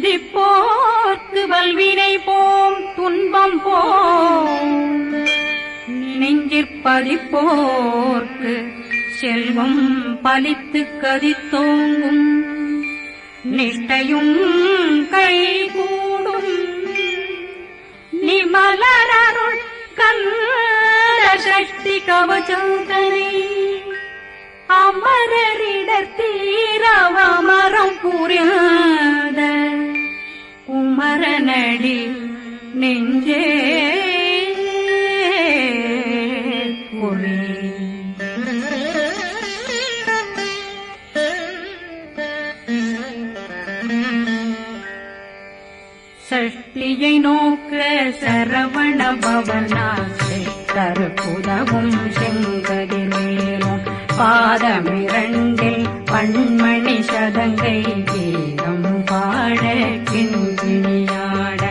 சிந்திப்போர்க்கு வல்வினை போம் துன்பம் போம் நெஞ்சிற்பதிப்போர்க்கு செல்வம் பலித்து கதித்தோங்கும் நிஷ்டையும் கைகூடும் நிமலரருள் கந்த சக்தி கவசந்தனை அமரரிடத்தீரவமரம் புரியாத குமரனடி நெஞ்சே புரி சஷ்டியை நோக்க சரவண பவனாசை கருப்புதவும் செங்கதிர்வேலும் பாதமிரண்டில் பண்மணி சதங்கை கீதம் பாட கிண்கிணியாட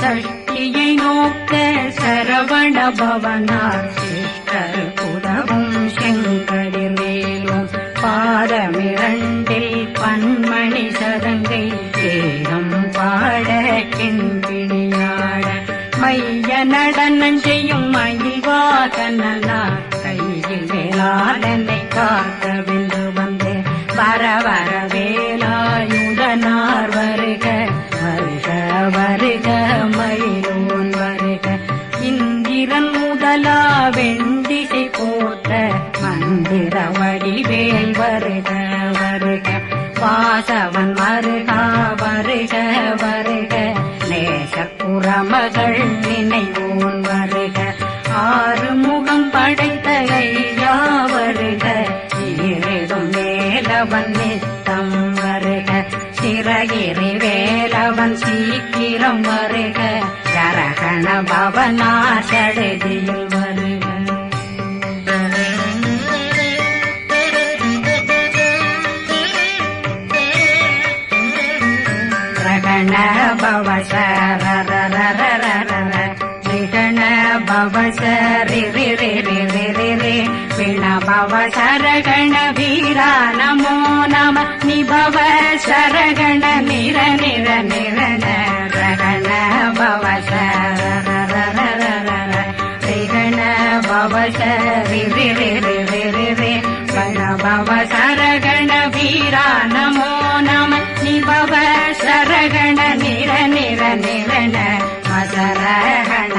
சஷ்டியை நோக்க சரவண பவனாசை கருப்புதவும் செங்கதிர்வேலும் பாதமிரண்டில் பண்மணி சதங்கை கீதம் பாட கிண்கிணியாட மைய நடனம் செய்யும் மயில்வாகனார் கையில் வேளாளனை காக்க வென்று வந்து வர வர வேலாயுதனார் வருக வருக வருக மயிலோன் வருக இந்திரன் முதலா வெண்டிசை போட்ட மந்திர வடிவேல் வருக வருக வாசவன் வருக வருக வருக நேசப்புறமகள் நினைவோன் வருக ஆறுமுகம் படைத்த ஐயா வருக ஈரிடும் வேலவன் நித்தம் வருக சிறகிரி வேலவன் சீக்கிரம் வருக ஜரகண பவனார் சடுதியில் வருக ரகண பவசரரரரரரர விகண பவசரி விண பவசரகண வீரா நமோ நம நிபவ சரகண நிர நிர நிரண ரகண பவசரரரரரர விகண பவசரி வண பவசரகண வீரா நமோ நம நிபவ சரகண நிர நிர நிரண மசரகண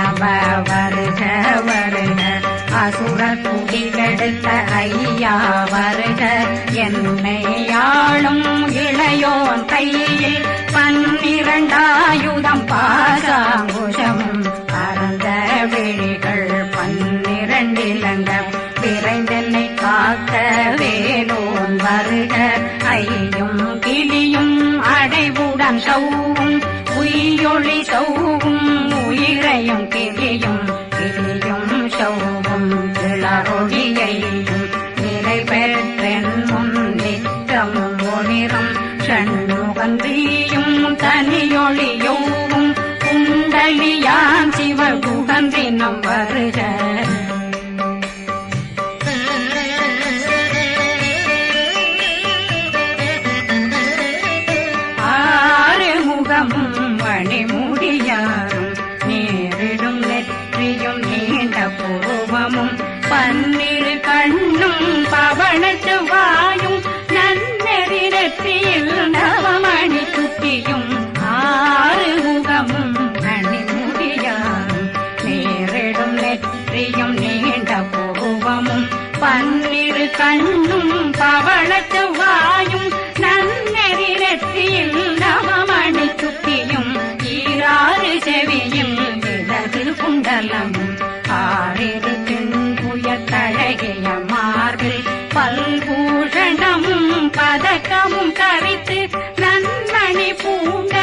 வருக வருக அசுர குடிகெடுத்த ஐயா வருக என்னை ஆளும் இளையோன் கையில் 12 பாசாங்குஷம் பரந்த விழிகள் 12 இலங்கம் விரைந்தென்னை காக்க வேலோன் வருக ஐயும் கிளியும் அடைவுடன் சௌவும் உயிரொளி சௌவும் உயிரையும் கிளியும் கிளியும் சௌவும் இளரொழியையும் நிலை பெற்றென் முன் நிற்கும் ஒளிரும் ஷண்முகந்தியும் தனியொளியோவும் குண்டலியான் சிவகுகந்தினம் வருக மணிமுடியாரும் நேரிடும் நெற்றியும் நீண்ட பூவமும் 12 கண்ணும் பவனத்து வாயும் நன்னெறி நெற்றியில் நவமணி சுட்டியும் 6 முகமும் மணிமுடியாரும் நேரிடும் நெற்றியும் நீண்ட பூவமும் 12 கண்ணும் பவனத்து வாயும் நன்னெறி நெற்றியில் நவமணி சுட்டியும் 6 செவியும் இடது குண்டலம் 6 தின்புயத்தழகிய மார்பில் பல்பூஷணமும் பதக்கமும் கரித்து நன்மணி பூண்ட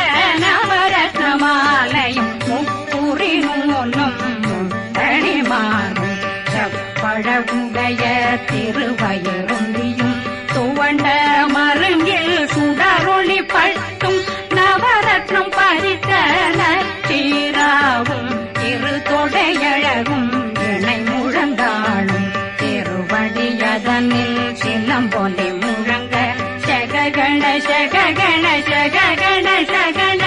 நவரத்ன மாலையும் முப்புரி நூலும் முத்தணிமாறும் செப்பழகுடைய திருவயருந்தியும் துவண்ட மருங்கில் சுடரொளி பட்டும் நவரத்னம் பறித்த நச்சீராவும் இரு தொடையழகும் இணை முழந்தாளும் திருவடியதனில் சிலம்பொலி முழங்க சககண சககண சககண சகண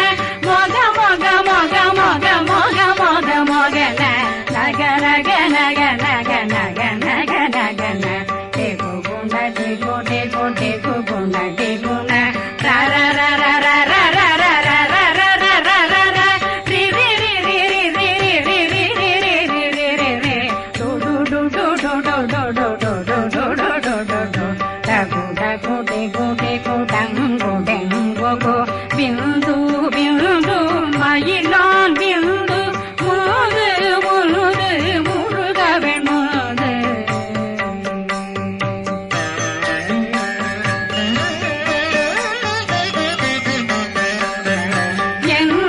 குண்ட டெகு டெகு டெகு குண்ட டெகுண ர ர ர ர ர ர ர ர ர ர ர ர ர ர ரி ரி ரி ரி ரி ரி ரி ரி ரி ரி ரி ரி ரி டு டு டு டு டு டு டு டு டு டு டு டு டு டு டகு டகு டெகு டெகு டங்கு டெங்கு கு பிந்து பிந்து மயிலான் பிந்து முது முது முருகவன் முது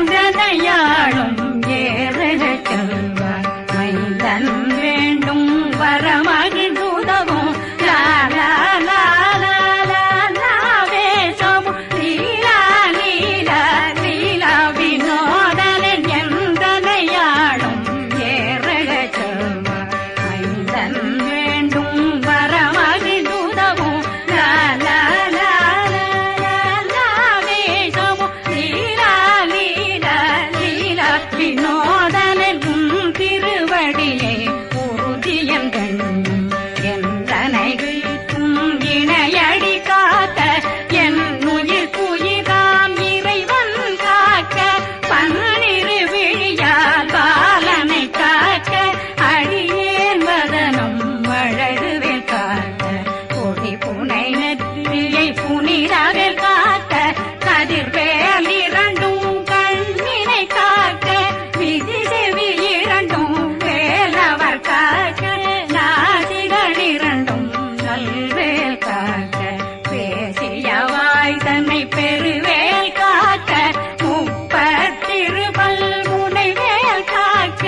எந்தனையாளும் ஏறக செல்வார் மைந்தன் வேண்டும் வரமகிழ்ந்துதவும் லா லா லா லா லா லா வேஷமும் லீலா லீலா லீலா வினோதனன் எந்தனையாளும் ஏறக செல்வார் மைந்தன் வேண்டும் வரமகிழ்ந்துதவும் லா லா லா லா லா லா வேஷமும் லீலா லீலா லீலா வினோதனன் திருவடியை உறுதியன் கண்ணும் எந்தனைகளுக்கும் இணையடி காக்க என் உயிர் குயிராம் இறைவன் காக்க பன்னிரு விழியால் பாலனை காக்க அடியேன் வதனம் வழகுவேல் காக்க கொடி புனை நெற்றியை புனிதவேல் காக்க கதிர்வேல் இரண்டும் கண்ணினை காக்க விதி செவி இரண்டும் வேலவர் காக்க நாசிகள் இரண்டும் நல்வேல் காக்க பேசிய வாய் தன்னை பெருவேல் காக்க முப்பத்திருபல் முனைவேல் காக்க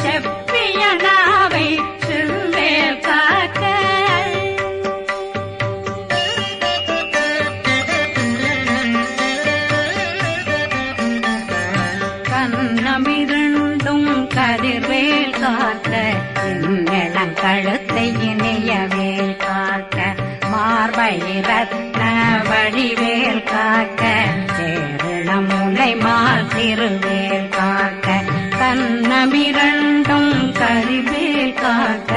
செப்பிய நாவை சிறுவேல் காக்க கண்ணமிரண்டும் கதிர்வேல் காக்க இளங்கழுத்தை இணையவேல் காக்க மார்பை ரத்ன வடிவேல் காக்க சேரணமுலை மாசிறுவேல் காக்க கண்ணமிரண்டும் கதிர்வேல் காக்க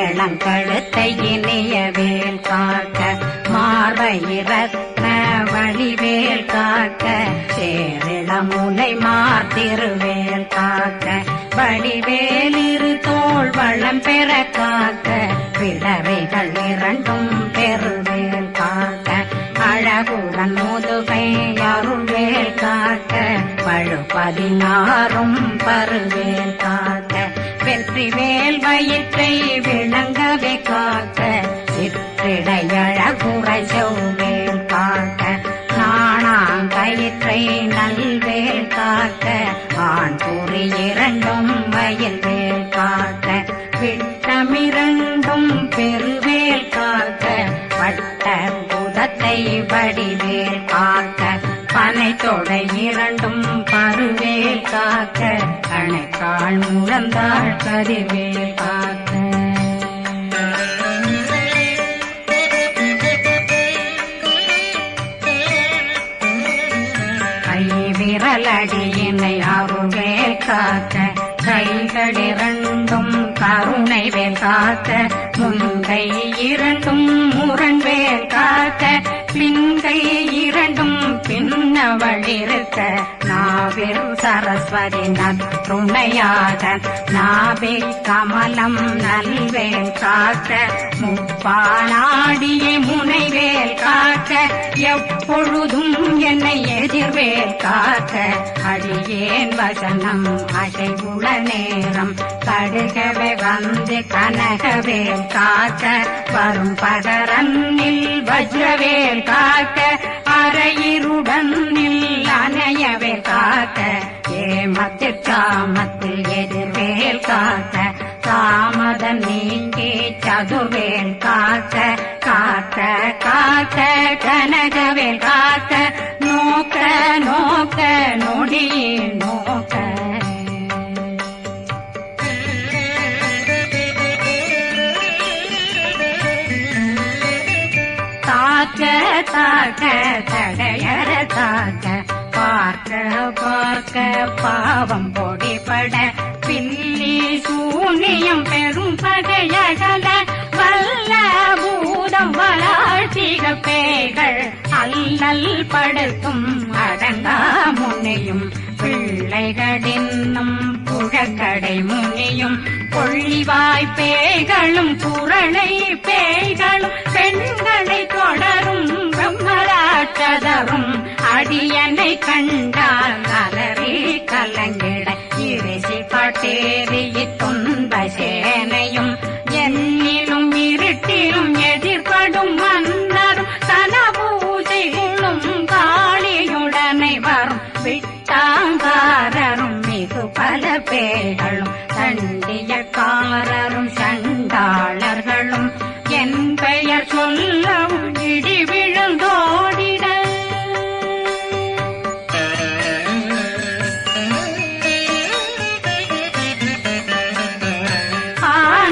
இளங்கழுத்தை இணையவேல் காக்க மார்பை ரத்ன வடிவேல் காக்க சேரிளமுலை மார்த்திருவேல் காக்க வடிவேல் இரு தோள் வளம் பெற காக்க பிறவைகள் இரண்டும் பெருவேல் காக்க அழகுடன் முதுகை அருள்வேல் காக்க பழு16 பருவேல் காக்க வெற்றிவேல் வயிற்றை விளங்கவே காக்க சிற்றிடையழகுரை செவ்வேல் காக்க நாணாங்கயிற்றை நல்வேல் காக்க ஆண் குறி இரண்டும் வயல்வேல் காக்க விட்டமிரண்டும் பெருவேல் காக்க வட்ட புதத்தை வடிவேல் காக்க பனை தொடை இரண்டும் பருவேல் காக்க கணைக்கால் முழந்தாள் கதிர்வேல் காக்க விரலடியினை அருள்வேல் காக்க கைகளிரண்டும் கருணை வேல் காக்க முன்கை இரண்டும் முரண்வேல் காக்க பின்கை இரண்டும் பின்னவழிருக்க நாவில் சரஸ்வதி நற்றுணையாக நாவே கமலம் நல்வேல் காக்க முப்பாலாடியை முனைவேல் காக்க எப்பொழுதும் என்னை எதிர்வேல் காக்க அடியேன் வசனம் அசைவுள நேரம் கடுகவே வந்து கனகவேல் காக்க வரும் பகரன்னில் வஜ்ரவேல் காக்க அரையிருடன் அணையவேல் காக்க ஏமத்தில் காமத்தில் எதிர்வேல் காக்க தாமதம் நீங்கி சதுர்வேல் காக்க காக்க காக்க கனகவேல் காக்க நோக்க நோக்க நொடியே நோக்க தாக்க தாக்க தடையற தாக்க பார்க்க பார்க்க பாவம் பொடிபட பில்லி சூனியம் பெரும் பகையகல வல்ல பூத பேய்கள் அல்லல் படுத்தும் அடங்கா முனையும் பிள்ளைகளின்னும் புழக்கடை முனியும் கொள்ளிவாய் பேய்களும் குரளை பேய்களும் பெண்களை தொடரும் பிரம்மராட்சதரும் அடியனை கண்டால் அலறி கலங்கிட இறைசி காட்டேறிய துன்ப சேனையும் என்னிலும் இருட்டிலும் எதிர்படும் மன்னரும் தனபூஜைகளும் காளியுடனை வரும் விட்டாங்காரரும் மிகு பல பேர்களும் சண்டியக்காரரும் சண்டாளர்களும் என் பெயர் சொல்லவும் இடி விழுந்தோடிட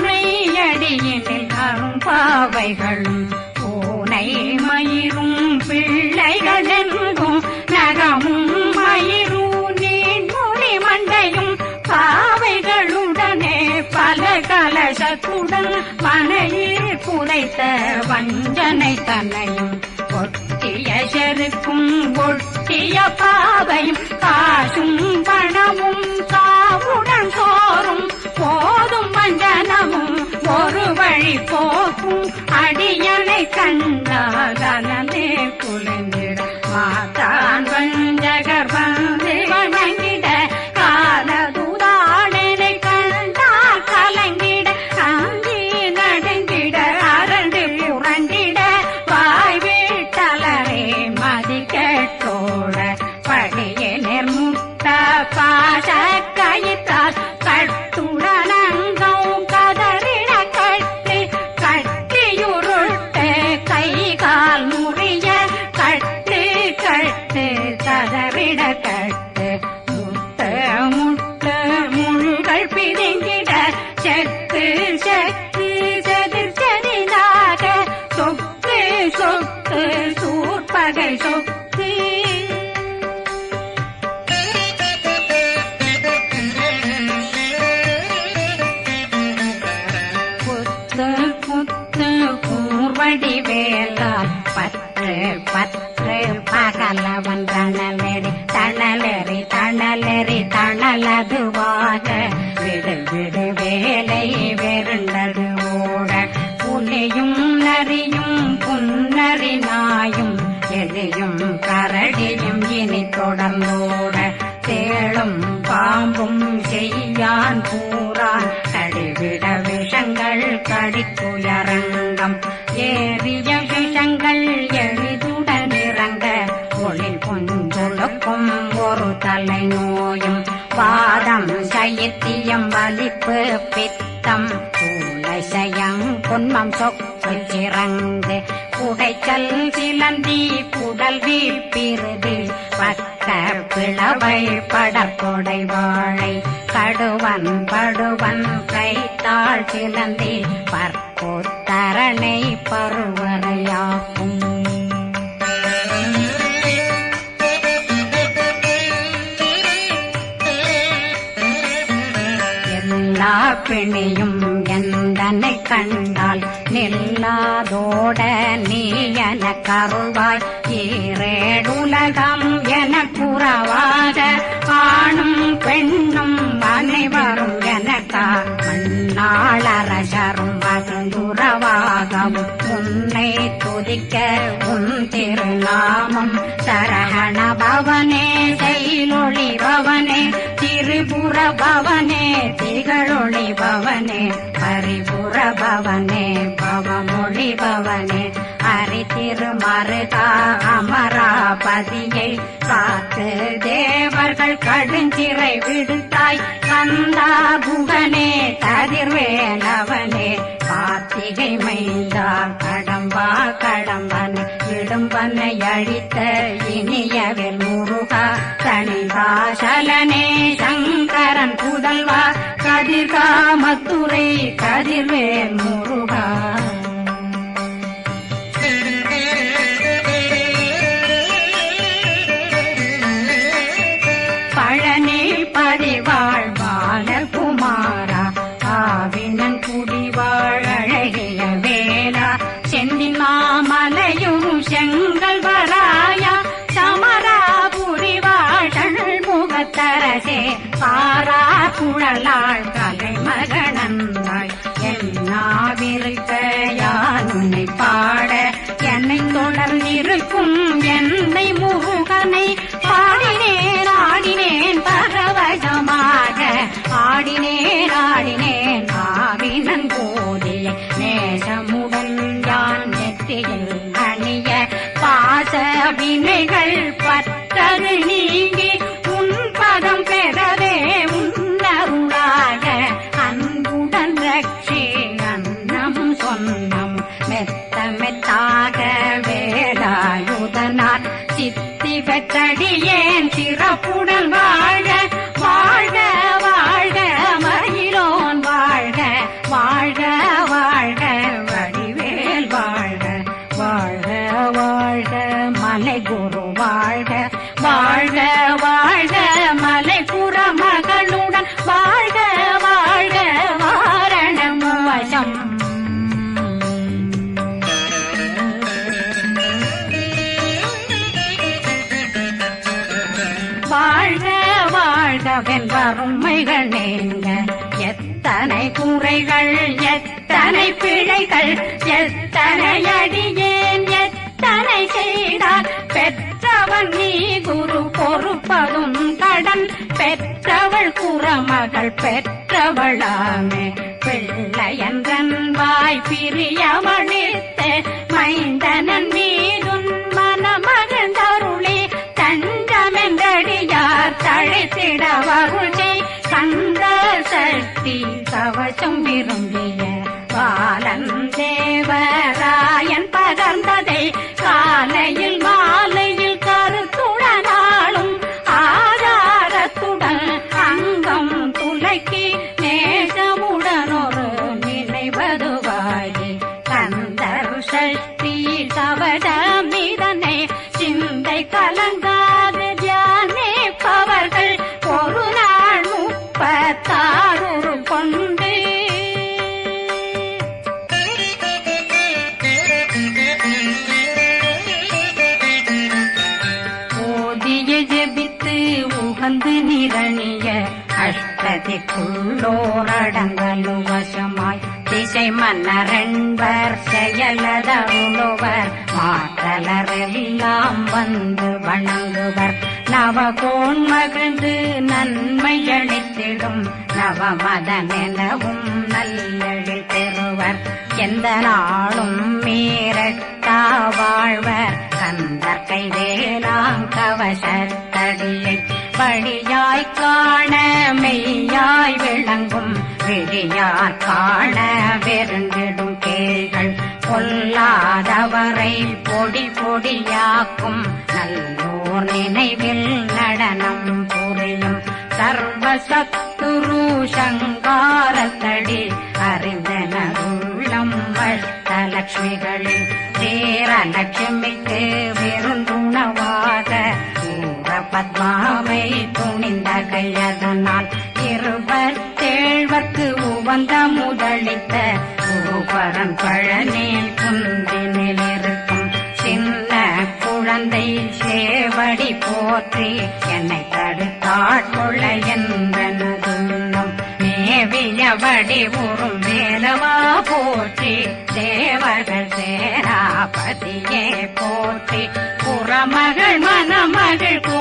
ஆனையடியினில் அரும்பாவைகளும் பூனை மயிரும் பிள்ளைகளெங்கும் நகமும் மயிரும் நீண்முடி மண்டையும் பாவைகளுடனே பல கலசத்துடன் மனையில் புதைத்த வஞ்சனை தன்னையும் ஒட்டிய செருக்கும் ஒட்டிய பாவையும் காசும் பணமும் காவுடன் சோறும் போதும் வஞ்சனமும் ஒரு வழி போக்கும் அடியனை கண்டாலே குளிர்ந்திட மாத்தான் வஞ்சகர் வந்து வணங்கிட காலதுதாடனை கண்டால் கலங்கிட காஞ்சி நடுங்கிட அரண்டு புரண்டிட வாய் வீட்டலரே மதி கேட்டோட படியே நிர்முட்ட பாச கயிற்றால் கட்டுடனங்கும் கதறிட கட்டி கட்டியுருட்டு கை கால் முறிய கட்டு கட்டு கதறிட கட்டு முட்டு முட்டு முள்கள் பிதுங்கிட செத்து செத்து செதிர் செதிலாக சொக்கு சொக்கு சூர்பகை சொக்கு புத்து புத்து கூர்வடி வேலால் பற்று பற்று பகலவன் தணலெறி தணலெறி தணலெறி தணலதுவாக விடு விடு வேலை வெருண்டது ஓட புலியும் நரியும் புன்னரி நாயும் எலியும் கரடியும் இனி தொடர்ந்தோட தேளும் பாம்பும் செய்யான் கூறான் கடிவிட விஷங்கள் கடிக்குயரங்கம் ஏறிய விஷங்கள் எளிதுடன் இறங்க ஒளில் புஞ்சுழுக்கும் ஒரு தலை நோயும் வாதம் சைத்தியம் வலிப்பு பித்தம் சூளைசயம் குன்மம் சொக்கு சிறங்கு குடைச்சல் சிலந்தி குடல் வீப்பிருதி பக்க பிளவை படற்கொடை வாழை கடுவன் படுவன் கைத்தாள் சிலந்தி பற்போத்தரணை பருவரையாக்கும் எல்லா பிணியும் எந்தனை கண்டால் நில்லாதோட நீ என கருள்வாய் ஈரேடுலகம் என குறவாக ஆணும் பெண்ணும் அனைவரும் எனக்கா மண்ணாளரசரும் வசுந்துறவாகவும் உன்னை துதிக்க உன் திருநாமம் சரகண பவனே செயலொளி பவனே திரிபுர பவனே திகழொளி பவனே பரிபுர பவனே பவமொழி பவனே ஹரி திருமருகா அமராபதியை காத்து தேவர்கள் கடுஞ்சிறை விடுத்தாய் கந்தா புகனே கதிர்வேலவனே கார்த்திகை மைந்தா கடம்பா கடம்பன் இடும்பனை அழித்த இனியவில் முருகா தனிவாசலனே சங்கரன் புதல்வா கதிர்காமத்துறை கதிர்வேல் முருகா பழனி பதிவாழ் பாலர் குமாரா ஆவினன் குடிவாழ் அழகிய வேலா செந்தின் மாமலையும் செங்கல் வராயா சமராபுரி வாழல் முகத்தரசே பாரா குழலாள் கலை மகனந்தாய் என்னாவிருக்க யான் உன்னை பாட என்னை தொடர்ந்திருக்கும் என்னை முருகனை பாடினேன் ஆடினேன் பரவசமாக ஆடினேன் ஆடினேன் ஆவினன் போதிய நேசமுடன் யான் நெற்றியில் அணிய பாச வினைகள் பற்றது நீங்கி உன் பதம் பெறவே உன்னருளாக அன்புடன் ரட்சி அன்னம் சொன்னம் மெத்த மெத்தாக வேலாயுதனார் சித்தி பெற்றடியேன் சிறப்புடன் வாழ வாழ்க வாழ்க மயிலோன் வாழ்க வாழ்க வாழ்க வடிவேல் வாழ்க வாழ்க வாழ்க மலை குரு வாழ்க வாழ்க வாழ்க மலை குறமகளுடன் வாழ்க வாழ்க வாரணம் வசம் வாழ்க வாழ்கவென் வறுமைகள் நீங்க எத்தனை குறைகள் எத்தனை பிழைகள் எத்தனை அடியேன் எத்தனை செய்தால் பெற்றவன் நீ குரு பொறுப்பதும் கடன் பெற்றவள் குறமகள் பெற்றவளாமே பிள்ளையன்றன் வாய் பிரியவழித்த மைந்தனன் மீதுன் மனமகந்தருளி தஞ்சமென்றடியார் தழைத்திட வருளை கந்த சக்தி கவசம் விரும்பிய பாலன் தேவராயன் பகர்ந்ததை காலையில் மாலையில் கருத்துடனாலும் ஆதாரத்துடன் அங்கம் துலக்கி நேசமுடனொரு நினைவதுவாகி கந்தர் சக்தி கவசமிதனை சிந்தை கலங்காது தியானிப்பவர்கள் ஒரு நாள் 36 கொண்டு ஓதிய ஜெபித்து உகந்து நிரணிய அஷ்டதிக்குள்ளோரடங்கலு வசமாய் திசை மன்னரன்பர் செயலதருளுவர் மாற்றலரெல்லாம் வந்து வணங்குவர் நவகோன் மகிழ்ந்து நன்மையளித்திடும் நவமதனெனவும் நல்லெழில் பெறுவர் எந்த நாளும் மீறட்டா வாழ்வர் கந்தர் கைவேலாங்கவசத்தடியை படியாய் காண மெய்யாய் விளங்கும் விழியார் காண வெருண்டிடும் கேள்கள் பொல்லாதவரை பொடி பொடியாக்கும் நல்லோர் நினைவில் நடனம் புரியும் சர்வசத்துரு சங்காரத்தடி அறிந்தனருள்ளம் வஷ்டலட்சுமிகளில் சேரலட்சுமிக்கு விருந்துணவாக பத்மாவை துணிந்த கையதனால் 27 உவந்த முதலித்த குருபரன் பழனி குன்றினில் இருக்கும் சின்ன குழந்தை சேவடி போற்றி என்னை தடுத்தாட்கொள்ள என்பனதுள்ளம் மேவியபடி உறும் வேலவா போற்றி தேவர்கள் சேராபதியே போற்றி புறமகள் மணமகள் கோ